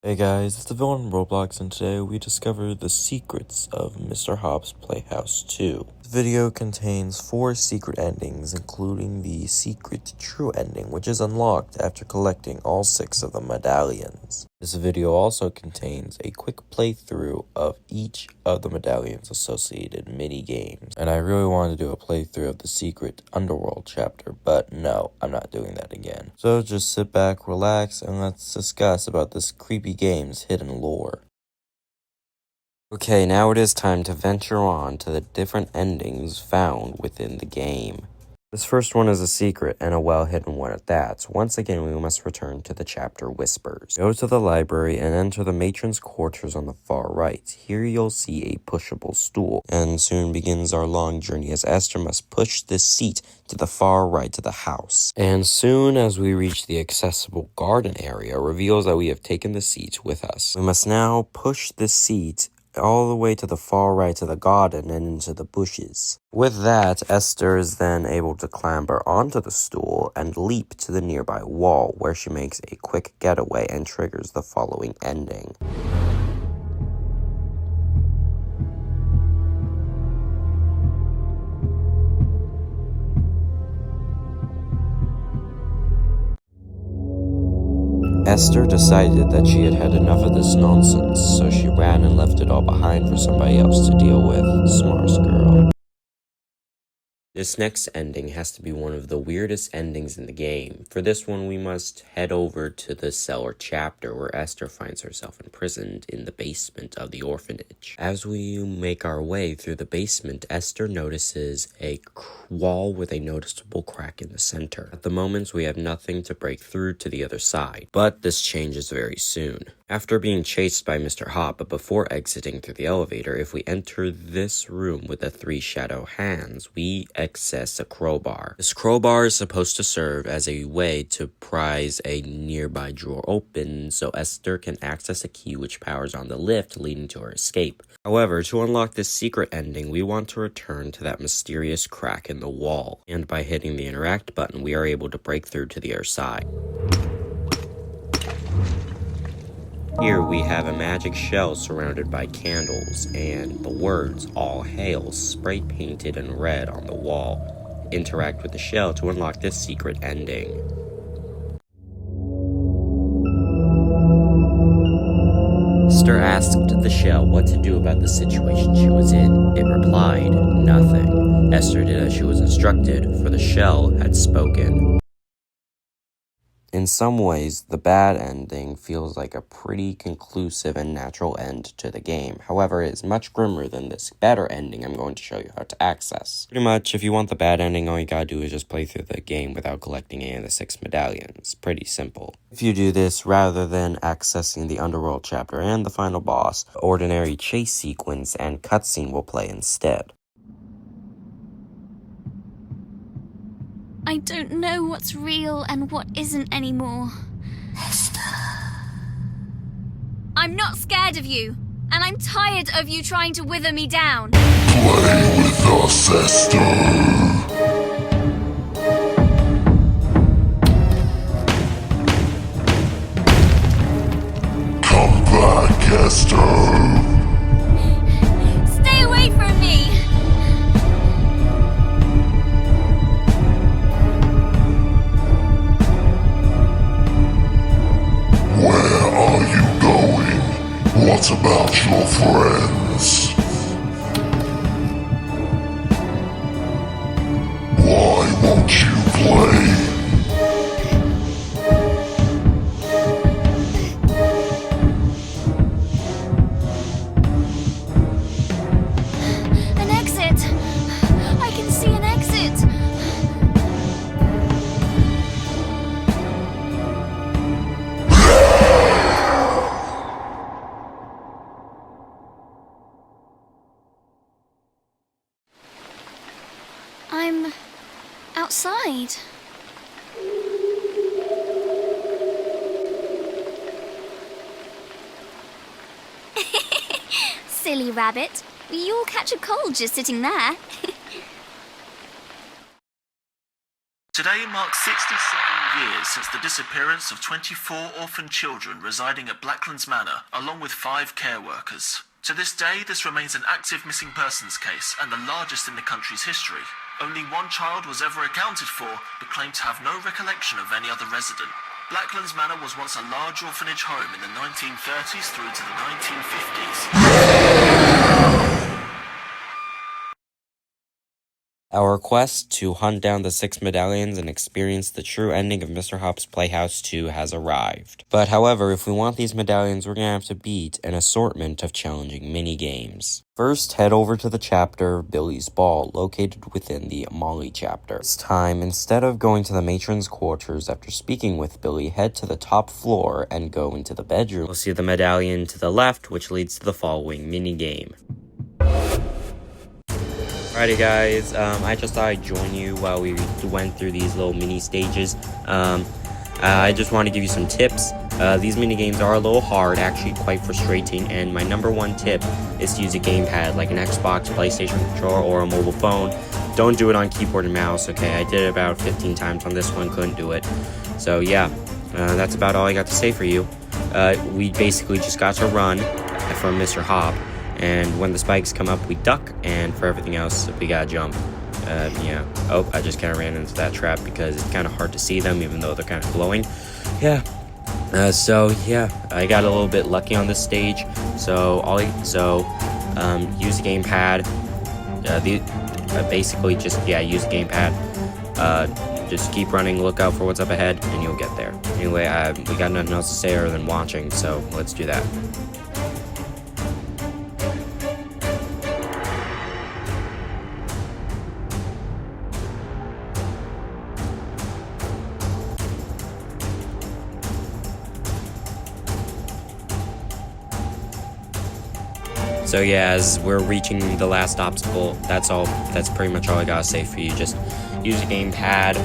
Hey guys, it's the villain in Roblox, and today we discover the secrets of Mr. Hopp's Playhouse 2. This video contains 4 secret endings, including the secret true ending, which is unlocked after collecting all 6 of the medallions. This video also contains a quick playthrough of each of the medallions associated mini-games. And I really wanted to do a playthrough of the secret underworld chapter, but no, I'm not doing that again. So just sit back, relax, and let's discuss about this creepy game's hidden lore. Okay, now it is time to venture on to the different endings found within the game. This first one is a secret, and a well-hidden one at that. So once again, we must return to the chapter Whispers. Go to the library and enter the matron's quarters on the far right. Here you'll see a pushable stool, and soon begins our long journey as Esther must push this seat to the far right of the house. And soon as we reach the accessible garden area, reveals that we have taken the seat with us. We must now push this seat all the way to the far right of the garden and into the bushes. With that, Esther is then able to clamber onto the stool and leap to the nearby wall, where she makes a quick getaway and triggers the following ending. Esther decided that she had had enough of this nonsense, so she ran and left it all behind for somebody else to deal with. Smartest girl. This next ending has to be one of the weirdest endings in the game. For this one, we must head over to the cellar chapter where Esther finds herself imprisoned in the basement of the orphanage. As we make our way through the basement, Esther notices a wall with a noticeable crack in the center. At the moment, we have nothing to break through to the other side, but this changes very soon. After being chased by Mr. Hopp, but before exiting through the elevator, if we enter this room with the 3 shadow hands, we access a crowbar. This crowbar is supposed to serve as a way to prise a nearby drawer open, so Esther can access a key which powers on the lift leading to her escape. However, to unlock this secret ending, we want to return to that mysterious crack in the wall, and by hitting the interact button, we are able to break through to the other side. Here we have a magic shell surrounded by candles, and the words, "All Hail," spray painted in red on the wall. Interact with the shell to unlock this secret ending. Esther asked the shell what to do about the situation she was in. It replied, nothing. Esther did as she was instructed, for the shell had spoken. In some ways, the bad ending feels like a pretty conclusive and natural end to the game. However, it is much grimmer than this better ending I'm going to show you how to access. Pretty much, if you want the bad ending, all you gotta do is just play through the game without collecting any of the 6 medallions. Pretty simple. If you do this, rather than accessing the underworld chapter and the final boss, the ordinary chase sequence and cutscene will play instead. I don't know what's real and what isn't anymore. Esther. I'm not scared of you, and I'm tired of you trying to wither me down. Play with us, Esther. Come back, Esther. Stay away from me! Where are you going? What about your friends? Why won't you play? An exit! I can see an exit! I'm outside. Silly rabbit. You'll catch a cold just sitting there. Today marks 67 years since the disappearance of 24 orphaned children residing at Blacklands Manor, along with 5 care workers. To this day, this remains an active missing persons case and the largest in the country's history. Only one child was ever accounted for, but claimed to have no recollection of any other resident. Blacklands Manor was once a large orphanage home in the 1930s through to the 1950s. Our quest to hunt down the 6 medallions and experience the true ending of Mr. Hopp's Playhouse 2 has arrived. But however, if we want these medallions, we're gonna have to beat an assortment of challenging mini-games. First, head over to the chapter Billy's Ball, located within the Molly chapter. This time, instead of going to the matron's quarters after speaking with Billy, head to the top floor and go into the bedroom. You'll see the medallion to the left, which leads to the following mini-game. Alrighty guys, I just thought I'd join you while we went through these little mini stages. I just want to give you some tips. These mini games are a little hard, actually quite frustrating, and my number one tip is to use a gamepad like an Xbox, PlayStation controller, or a mobile phone. Don't do it on keyboard and mouse, okay? I did it about 15 times on this one, couldn't do it. So yeah, that's about all I got to say for you. We basically just got to run from Mr. Hopp. And when the spikes come up, we duck, and for everything else, we gotta jump. Yeah. Oh, I just kind of ran into that trap because it's kind of hard to see them, even though they're kind of glowing. Yeah. So yeah, I got a little bit lucky on this stage. So use a gamepad. Basically just use a gamepad. Just keep running, look out for what's up ahead, and you'll get there. Anyway, we got nothing else to say other than watching, so let's do that. So yeah, as we're reaching the last obstacle, that's pretty much all I gotta say for you. Just use a gamepad,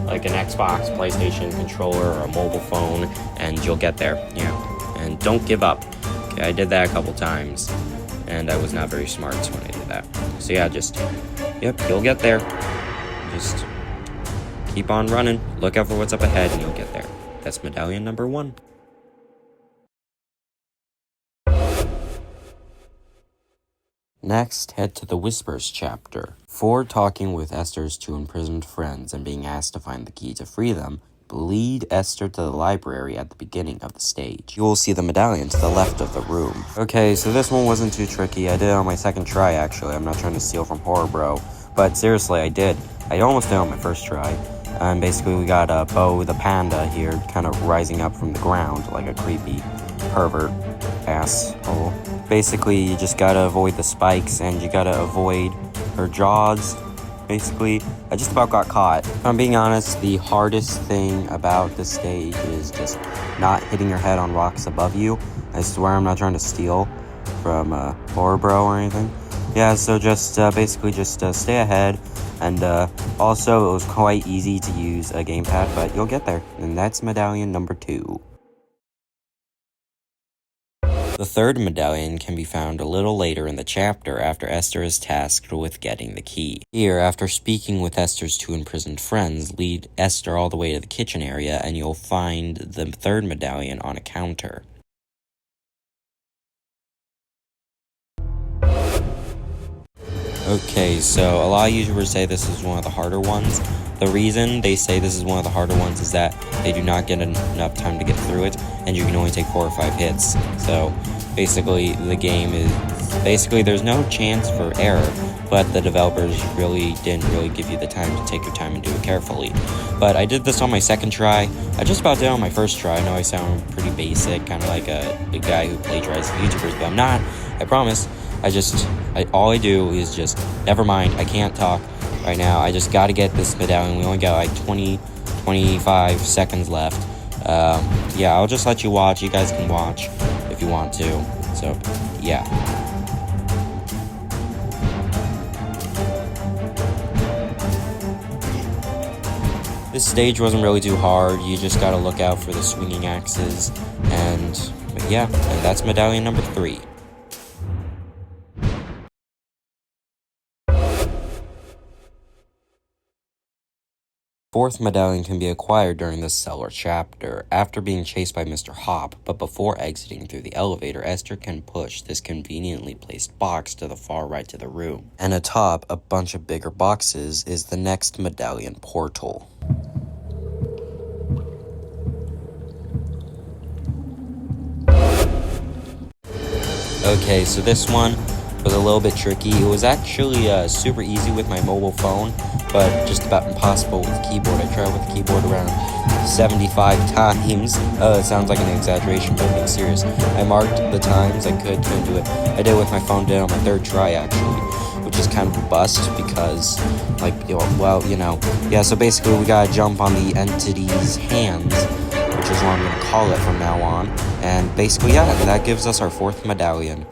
like an Xbox, PlayStation controller, or a mobile phone, and you'll get there, And don't give up. Okay, I did that a couple times, and I was not very smart when I did that. So yeah, you'll get there. Just keep on running, look out for what's up ahead, and you'll get there. That's medallion number 1. Next, head to the Whispers chapter. Before talking with Esther's 2 imprisoned friends and being asked to find the key to free them, lead Esther to the library at the beginning of the stage. You will see the medallion to the left of the room. Okay, so this one wasn't too tricky. I did it on my second try, actually. I'm not trying to steal from Horror Bro, but seriously, I did. I almost did it on my first try. And basically, we got Bo the panda here, kind of rising up from the ground like a creepy pervert asshole. Basically, you just gotta avoid the spikes, and you gotta avoid her jaws. Basically, I just about got caught. If I'm being honest, the hardest thing about this stage is just not hitting your head on rocks above you. I swear I'm not trying to steal from Horror Bro or anything. Yeah, so just basically just stay ahead. And also, it was quite easy to use a gamepad, but you'll get there. And that's medallion number 2. The third medallion can be found a little later in the chapter after Esther is tasked with getting the key. Here, after speaking with Esther's 2 imprisoned friends, lead Esther all the way to the kitchen area and you'll find the third medallion on a counter. Okay, so a lot of YouTubers say this is one of the harder ones. The reason they say this is one of the harder ones is that they do not get enough time to get through it, and you can only take 4 or 5 hits. So basically, the game is there's no chance for error, but the developers didn't really give you the time to take your time and do it carefully. But I did this on my second try. I just about did it on my first try. I know I sound pretty basic, kind of like a guy who plagiarizes YouTubers, but I'm not. I promise. All I do is just, never mind, I can't talk right now. I just gotta get this medallion. We only got like 25 seconds left. Yeah, I'll just let you watch. You guys can watch if you want to. So, yeah. This stage wasn't really too hard. You just gotta look out for the swinging axes. But yeah, and that's medallion number 3. fourth medallion can be acquired during the cellar chapter, after being chased by Mr. Hopp, but before exiting through the elevator, Esther can push this conveniently placed box to the far right of the room. And atop a bunch of bigger boxes is the next medallion portal. Okay, so this one was a little bit tricky. It was actually super easy with my mobile phone, but just about impossible with the keyboard. I tried with the keyboard around 75 times. It sounds like an exaggeration, but I'm being serious. I marked the times I couldn't do it. I did it with my phone, did it on my third try, actually, which is kind of a bust because, like, yeah, so basically we gotta jump on the entity's hands, which is what I'm gonna call it from now on. And basically, yeah, that gives us our fourth medallion.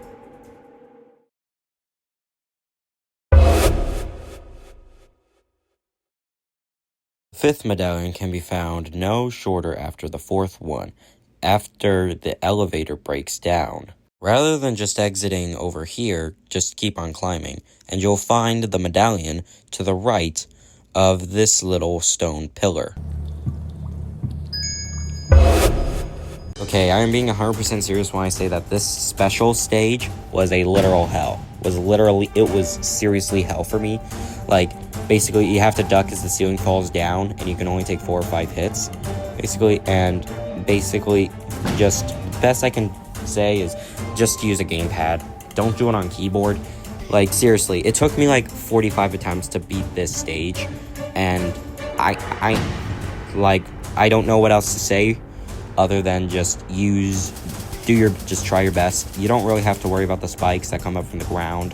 Fifth medallion can be found no shorter after the fourth one, after the elevator breaks down. Rather than just exiting over here, just keep on climbing, and you'll find the medallion to the right of this little stone pillar. Okay, I am being 100% serious when I say that this special stage was a literal hell. It was seriously hell for me. Like, basically, you have to duck as the ceiling falls down, and you can only take 4 or 5 hits, basically, and basically, just, the best I can say is just use a gamepad. Don't do it on keyboard. Like, seriously, it took me, like, 45 attempts to beat this stage, and I don't know what else to say other than just try your best. You don't really have to worry about the spikes that come up from the ground.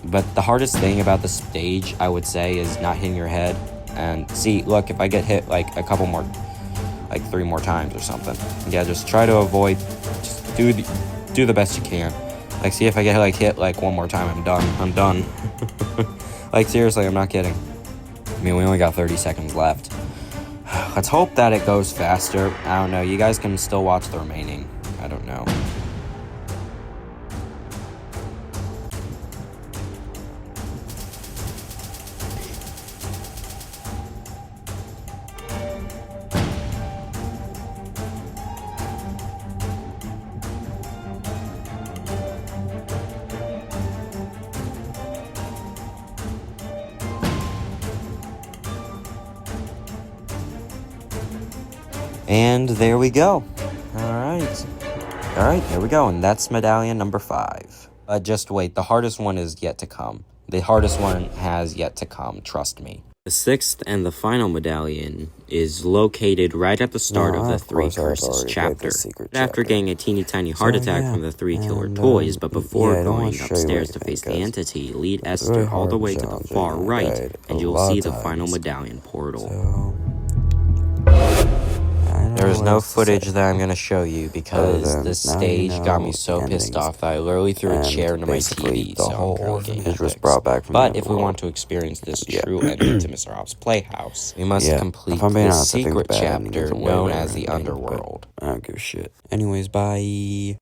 But the hardest thing about the stage, I would say, is not hitting your head. And see, look, if I get hit like a couple more, like 3 more times or something. Yeah, just try to avoid, just do the best you can. Like, see, if I get hit like 1 more time, I'm done. Like, seriously, I'm not kidding. I mean, we only got 30 seconds left. Let's hope that it goes faster. I don't know. You guys can still watch the remaining. I don't know. And there we go. Alright, here we go. And that's medallion number 5. Just wait, the hardest one is yet to come. The hardest one has yet to come, trust me. The 6th and the final medallion is located right at the start of the 3 Curses chapter. After getting a teeny tiny heart attack from the 3 killer toys, but before going upstairs to face the entity, lead Esther all the way to the far right, and you'll see the final medallion portal. There is no footage that I'm going to show you because this stage got me so pissed off that I literally threw a chair into my TV, so I'm currently getting fixed. But if we want to experience this true ending to Mr. Hopp's Playhouse, we must complete this secret chapter known as the Underworld. I don't give a shit. Anyways, bye.